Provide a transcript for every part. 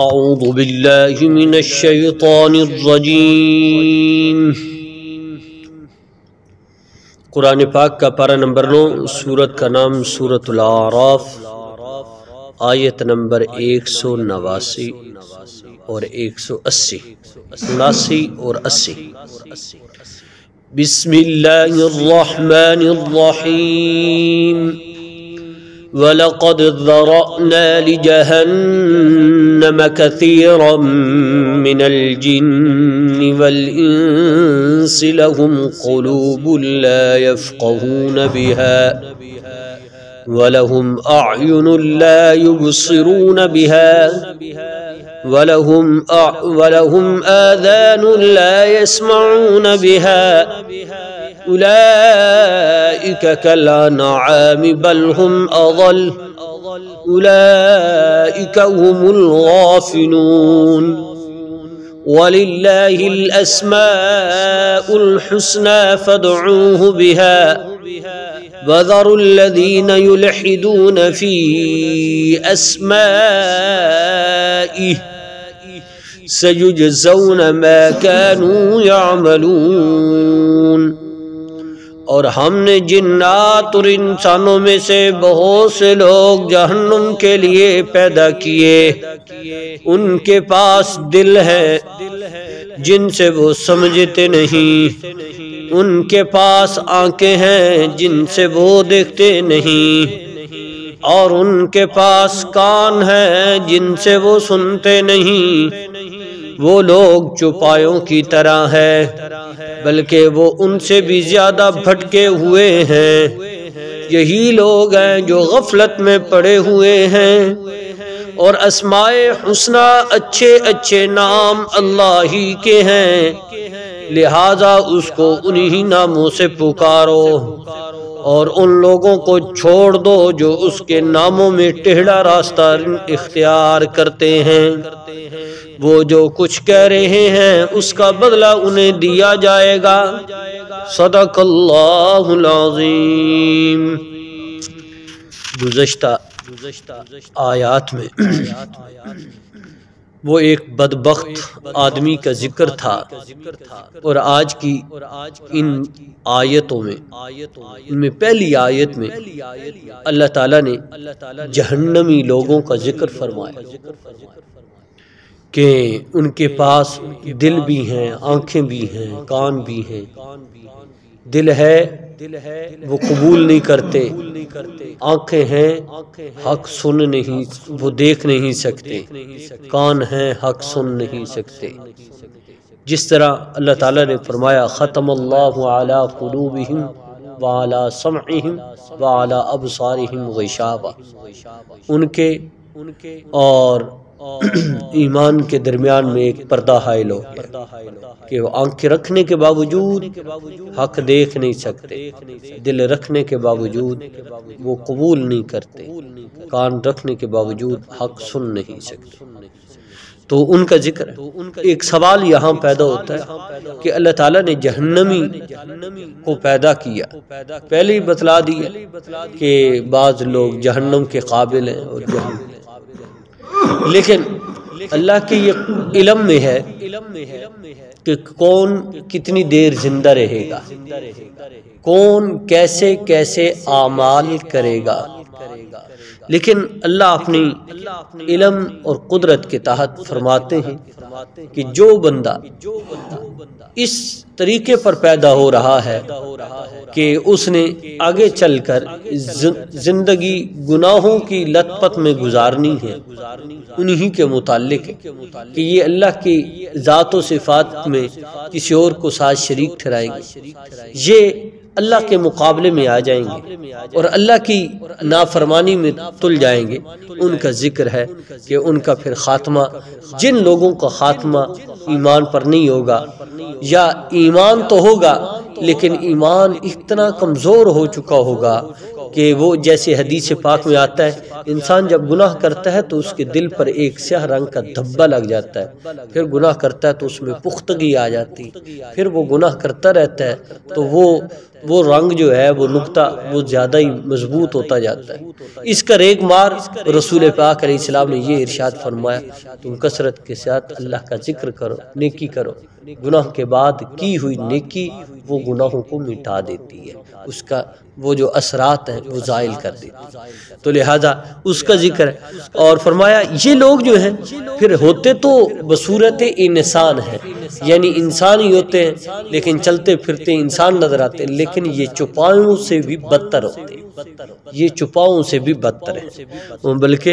اعوذ باللہ من الشیطان الرجیم۔ قرآن پاک کا پارہ نمبر 9، سورت کا نام سورۃ الاعراف، آیت نمبر 189 اور 180، 79 اور 80۔ بسم اللہ الرحمن الرحیم۔ وَلَقَدْ ذَرَأْنَا لِجَهَنَّمَ كَثِيرًا مِنَ الْجِنِّ وَالْإِنسِ لَهُمْ قُلُوبٌ لَا يَفْقَهُونَ بِهَا وَلَهُمْ أَعْيُنٌ لَا يُبْصِرُونَ بِهَا وَلَهُمْ آذَانٌ لَا يَسْمَعُونَ بِهَا أولئك كالأنعام بل هم أضل أولئك هم الغافلون ولله الأسماء الحسنى فادعوه بها وذروا الذين يلحدون في أسمائه سيجزون ما كانوا يعملون۔ اور ہم نے جنات اور انسانوں میں سے بہت سے لوگ جہنم کے لیے پیدا کیے، ان کے پاس دل ہے جن سے وہ سمجھتے نہیں، ان کے پاس آنکھیں ہیں جن سے وہ دیکھتے نہیں، اور ان کے پاس کان ہیں جن سے وہ سنتے نہیں۔ وہ لوگ چوپایوں کی طرح ہے، بلکہ وہ ان سے بھی زیادہ بھٹکے ہوئے ہیں۔ یہی لوگ ہیں جو غفلت میں پڑے ہوئے ہیں، اور اسماء حسنہ اچھے اچھے نام اللہ ہی کے ہیں، لہذا اس کو انہی ناموں سے پکارو، اور ان لوگوں کو چھوڑ دو جو اس کے ناموں میں ٹیڑھا راستہ اختیار کرتے ہیں۔ وہ جو کچھ کہہ رہے ہیں اس کا بدلہ انہیں دیا جائے گا۔ صدق اللہ العظیم۔ گزشتہ آیات میں وہ ایک بدبخت آدمی کا ذکر تھا، اور آج کی ان آیتوں میں، ان میں پہلی آیت میں اللہ تعالیٰ نے جہنمی لوگوں کا ذکر فرمایا کہ ان کے پاس دل بھی ہیں، آنکھیں بھی ہیں، کان بھی ہیں۔ دل ہے وہ قبول نہیں کرتے، آنکھیں ہیں حق سن نہیں، وہ دیکھ نہیں سکتے، کان ہیں حق سن نہیں سکتے۔ جس طرح اللہ تعالیٰ نے فرمایا ختم اللہ علی قلوبہم وعلی سمعہم وعلی ابصارہم غشاوہ، ان کے اور ایمان کے درمیان میں ایک پردہ حائل ہو گیا کہ وہ آنکھیں رکھنے کے باوجود حق دیکھ نہیں سکتے، دل رکھنے کے باوجود وہ قبول نہیں کرتے، کان رکھنے کے باوجود حق سن نہیں سکتے۔ تو ان کا ذکر ہے۔ ایک سوال یہاں پیدا ہوتا ہے کہ اللہ تعالیٰ نے جہنمی کو پیدا کیا، پہلے ہی بتلا دیا کہ بعض لوگ جہنم کے قابل ہیں اور لیکن اللہ کے یہ علم میں ہے کہ کون کتنی دیر زندہ رہے گا، کون کیسے کیسے اعمال کرے گا، لیکن اللہ اپنی علم اور قدرت کے تحت فرماتے ہیں کہ جو بندہ اس طریقے پر پیدا ہو رہا ہے کہ اس نے آگے چل کر زندگی گناہوں کی لت پت میں گزارنی ہے، انہی کے متعلق ہے کہ یہ اللہ کی ذات و صفات میں کسی اور کو ساتھ شریک ٹھہرائیں گے، یہ اللہ کے مقابلے میں آ جائیں گے اور اللہ کی نافرمانی میں تل جائیں گے۔ ان کا ذکر ہے کہ ان کا پھر خاتمہ، جن لوگوں کا خاتمہ ایمان پر نہیں ہوگا، یا ایمان تو ہوگا لیکن ایمان اتنا کمزور ہو چکا ہوگا کہ وہ جیسے حدیث پاک میں آتا ہے انسان جب گناہ کرتا ہے تو اس کے دل پر ایک سیاہ رنگ کا دھبا لگ جاتا ہے، پھر گناہ کرتا ہے تو اس میں پختگی آ جاتی، پھر وہ گناہ کرتا رہتا ہے تو وہ رنگ جو ہے وہ نقطہ وہ زیادہ ہی مضبوط ہوتا جاتا ہے۔ اس کا ریگ مار رسول پاک علیہ السلام نے یہ ارشاد فرمایا تم کثرت کے ساتھ اللہ کا ذکر کرو، نیکی کرو، گناہ کے بعد کی ہوئی نیکی وہ گناہوں کو مٹا دیتی ہے، اس کا وہ جو اثرات ہیں وہ زائل کر دیتی ہے، تو لہذا اس کا ذکر ہے۔ اور فرمایا یہ لوگ جو ہیں پھر ہوتے تو بصورت انسان ہیں، یعنی انسان ہی ہوتے ہیں لیکن چلتے پھرتے انسان نظر آتے ہیں، لیکن یہ چوپایوں سے بھی بدتر ہوتے ہیں، یہ چوپاؤں سے بھی بدتر ہے، بلکہ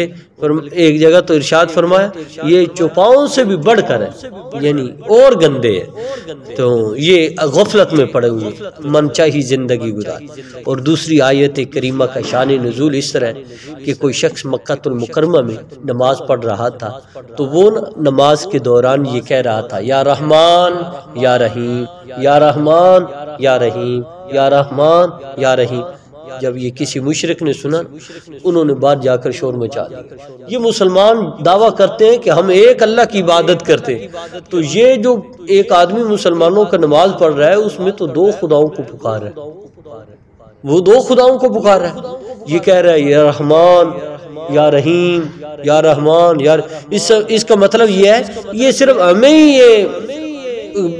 ایک جگہ تو ارشاد فرمایا یہ چوپاؤں سے بھی بڑھ کر ہے، یعنی اور گندے ہیں، تو یہ غفلت میں پڑے ہوئے من چاہی زندگی گزار۔ اور دوسری آیت کریمہ کا شان نزول اس طرح ہے کہ کوئی شخص مکہ المکرمہ میں نماز پڑھ رہا تھا تو وہ نماز کے دوران یہ کہہ رہا تھا یا رحمان یا رحیم، یا رحمان یا رحیم، یا رحمان یا رحیم۔ جب یہ کسی مشرک نے سنا انہوں نے بعد جا کر شور مچا دیا۔ یہ مسلمان دعویٰ کرتے ہیں کہ ہم ایک اللہ کی عبادت کرتے ہیں، تو یہ جو ایک آدمی مسلمانوں کا نماز پڑھ رہا ہے اس میں تو دو خداؤں کو پکار رہا ہے، وہ دو خداؤں کو پکار رہا ہے، یہ کہہ رہا ہے یا رحمان یا رحیم، یا رحمان یا اس کا مطلب یہ ہے یہ صرف ہمیں ہی یہ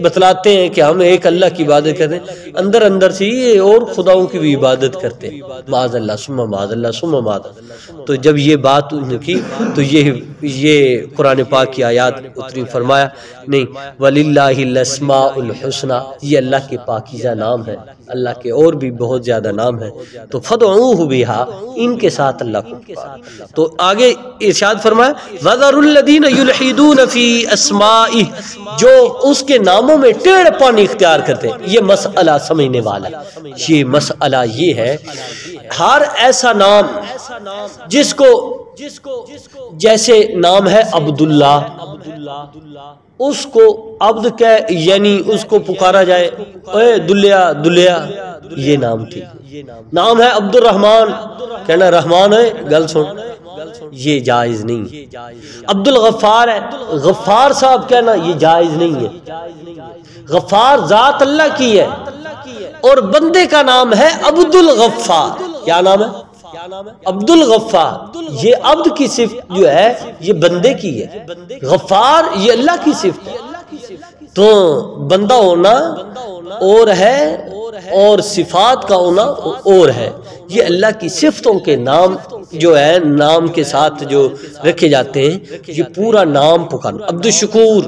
بتلاتے ہیں کہ ہم ایک اللہ کی عبادت کرتے ہیں، اندر اندر سے یہ اور خداؤں کی بھی عبادت کرتے ہیں، معاذ اللہ ثم معاذ اللہ ثم معاذ اللہ۔ تو جب یہ بات انہوں نے کی تو یہ قرآن پاک کی آیات اتری، فرمایا نہیں وَلِلَّهِ الْأَسْمَاءُ الْحُسْنَى، یہ اللہ کے پاکیزہ نام ہے، اللہ کے اور بھی بہت زیادہ نام ہیں، تو فَادْعُوهُ بِهَا، ان کے ساتھ اللہ کو پکار۔ تو آگے ارشاد فرمایا وَذَرُوا الَّذِينَ يُلْحِدُونَ فِي أَسْمَائِهِ، جو اس کے ناموں میں ٹیڑھ پانی اختیار کرتے ہیں۔ یہ مسئلہ سمجھنے والا، یہ مسئلہ یہ ہے ہر ایسا نام جس کو جیسے نام ہے عبداللہ، اس کو عبد کہ یعنی اس کو پکارا جائے اے دلیا دلیا، یہ نام تھی۔ نام ہے عبد الرحمن، کہنا رحمان ہے گل سن، یہ جائز نہیں۔ عبد الغفار ہے، غفار صاحب کہنا یہ جائز نہیں ہے۔ غفار ذات اللہ کی ہے اور بندے کا نام ہے عبد الغفار۔ کیا نام ہے؟ عبد الغفار۔ یہ عبد کی صفت جو ہے یہ بندے کی ہے، غفار یہ اللہ کی صفت ہے۔ تو بندہ ہونا اور ہے اور صفات کا ہونا اور ہے، یہ اللہ کی صفتوں کے نام جو ہے نام کے ساتھ جو رکھے جاتے ہیں یہ پورا نام پکارنا۔ عبد الشکور،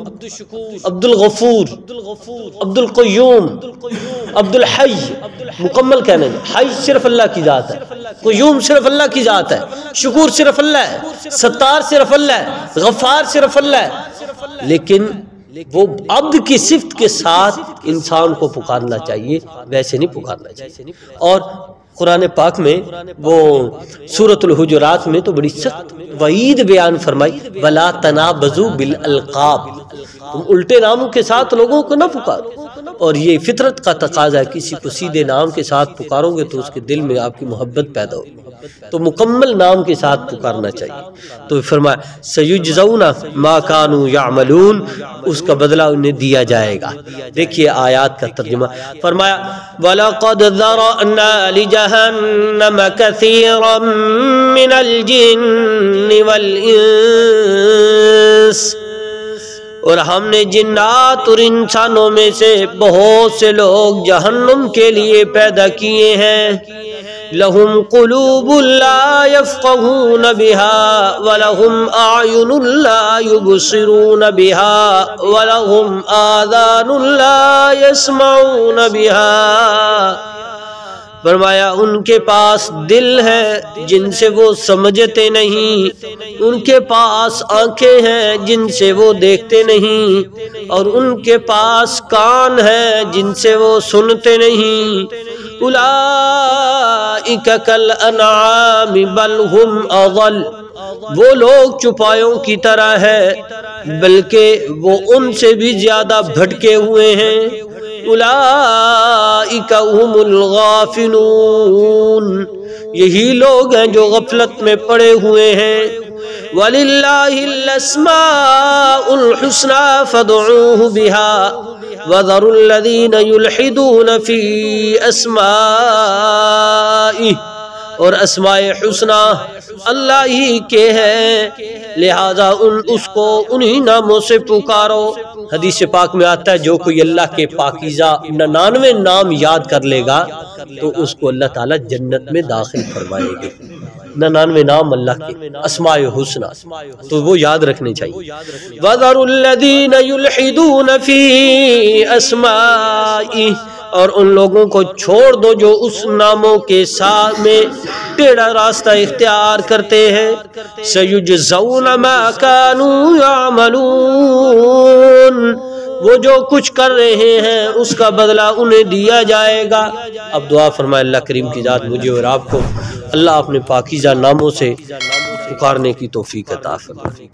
عبد الغفور، عبد القیوم، عبد الحی، مکمل کہنا ہے، حی صرف اللہ کی ذات ہے، قیوم صرف اللہ کی ذات ہے، شکور صرف اللہ ہے، ستار صرف اللہ ہے، غفار صرف اللہ ہے، لیکن وہ عبد کی صفت کے ساتھ انسان کو پکارنا چاہیے، ویسے نہیں پکارنا چاہیے۔ اور قرآن پاک میں وہ سورۃ الحجرات میں تو بڑی سخت وعید بیان فرمائی وَلَا تَنَابَزُوا بِالْأَلْقَابِ، تم الٹے ناموں کے ساتھ لوگوں کو نہ پکارو۔ اور یہ فطرت کا تقاضا ہے، کسی کو سیدھے نام کے ساتھ پکارو گے تو اس کے دل میں آپ کی محبت پیدا ہوگی، تو مکمل نام کے ساتھ پکارنا چاہیے۔ تو فرمایا سَيُجْزَوْنَ مَا كَانُوا يَعْمَلُونَ، اس کا بدلہ انہیں دیا جائے گا۔ دیکھیے آیات کا ترجمہ، فرمایا وَلَقَدْ ذَرَأْنَا لِجَهَنَّمَ كَثِيرًا مِنَ الْجِنِّ وَالْإِنسِ، اور ہم نے جنات اور انسانوں میں سے بہت سے لوگ جہنم کے لیے پیدا کیے ہیں۔ لَهُمْ قُلُوبٌ لَا يَفْقَهُونَ بِهَا وَلَهُمْ أَعْيُنٌ لَا يُبْصِرُونَ بِهَا وَلَهُمْ آذَانٌ لَا يَسْمَعُونَ بِهَا، فرمایا ان کے پاس دل ہے جن سے وہ سمجھتے نہیں، ان کے پاس آنکھیں ہیں جن سے وہ دیکھتے نہیں، اور ان کے پاس کان ہیں جن سے وہ سنتے نہیں۔ اولئک کالانعام بل ہم اضل، وہ لوگ چوپایوں کی طرح ہے بلکہ وہ ان سے بھی زیادہ بھٹکے ہوئے ہیں۔ اولئک هم الغافلون، یہی لوگ ہیں جو غفلت میں پڑے ہوئے ہیں۔ وَلِلَّهِ الْأَسْمَاءُ الْحُسْنَى فَادْعُوهُ بِهَا وَذَرُوا الَّذِينَ يُلْحِدُونَ فِي أَسْمَائِهِ، اور اسماء حسنہ اللہ ہی کے ہیں، لہذا اس کو انہی ناموں سے پکارو۔ حدیث پاک میں آتا ہے جو کوئی اللہ کے پاکیزہ 99 نام یاد کر لے گا تو اس کو اللہ تعالیٰ جنت میں داخل فرمائے گے۔ 99 نام اللہ کے اسماء حسنہ تو وہ یاد رکھنے چاہیے۔ وَذَرُوا الَّذِينَ يُلْحِدُونَ فِي أَسْمَائِهِ، اور ان لوگوں کو چھوڑ دو جو اس ناموں کے ساتھ میں ٹیڑھا راستہ اختیار کرتے ہیں۔ سَيُجْزَوْنَ مَا كَانُوا يَعْمَلُونَ، وہ جو کچھ کر رہے ہیں اس کا بدلہ انہیں دیا جائے گا۔ اب دعا فرمائے اللہ کریم کی ذات مجھے اور آپ کو اللہ اپنے پاکیزہ ناموں سے پکارنے کی توفیق عطا فرمائے۔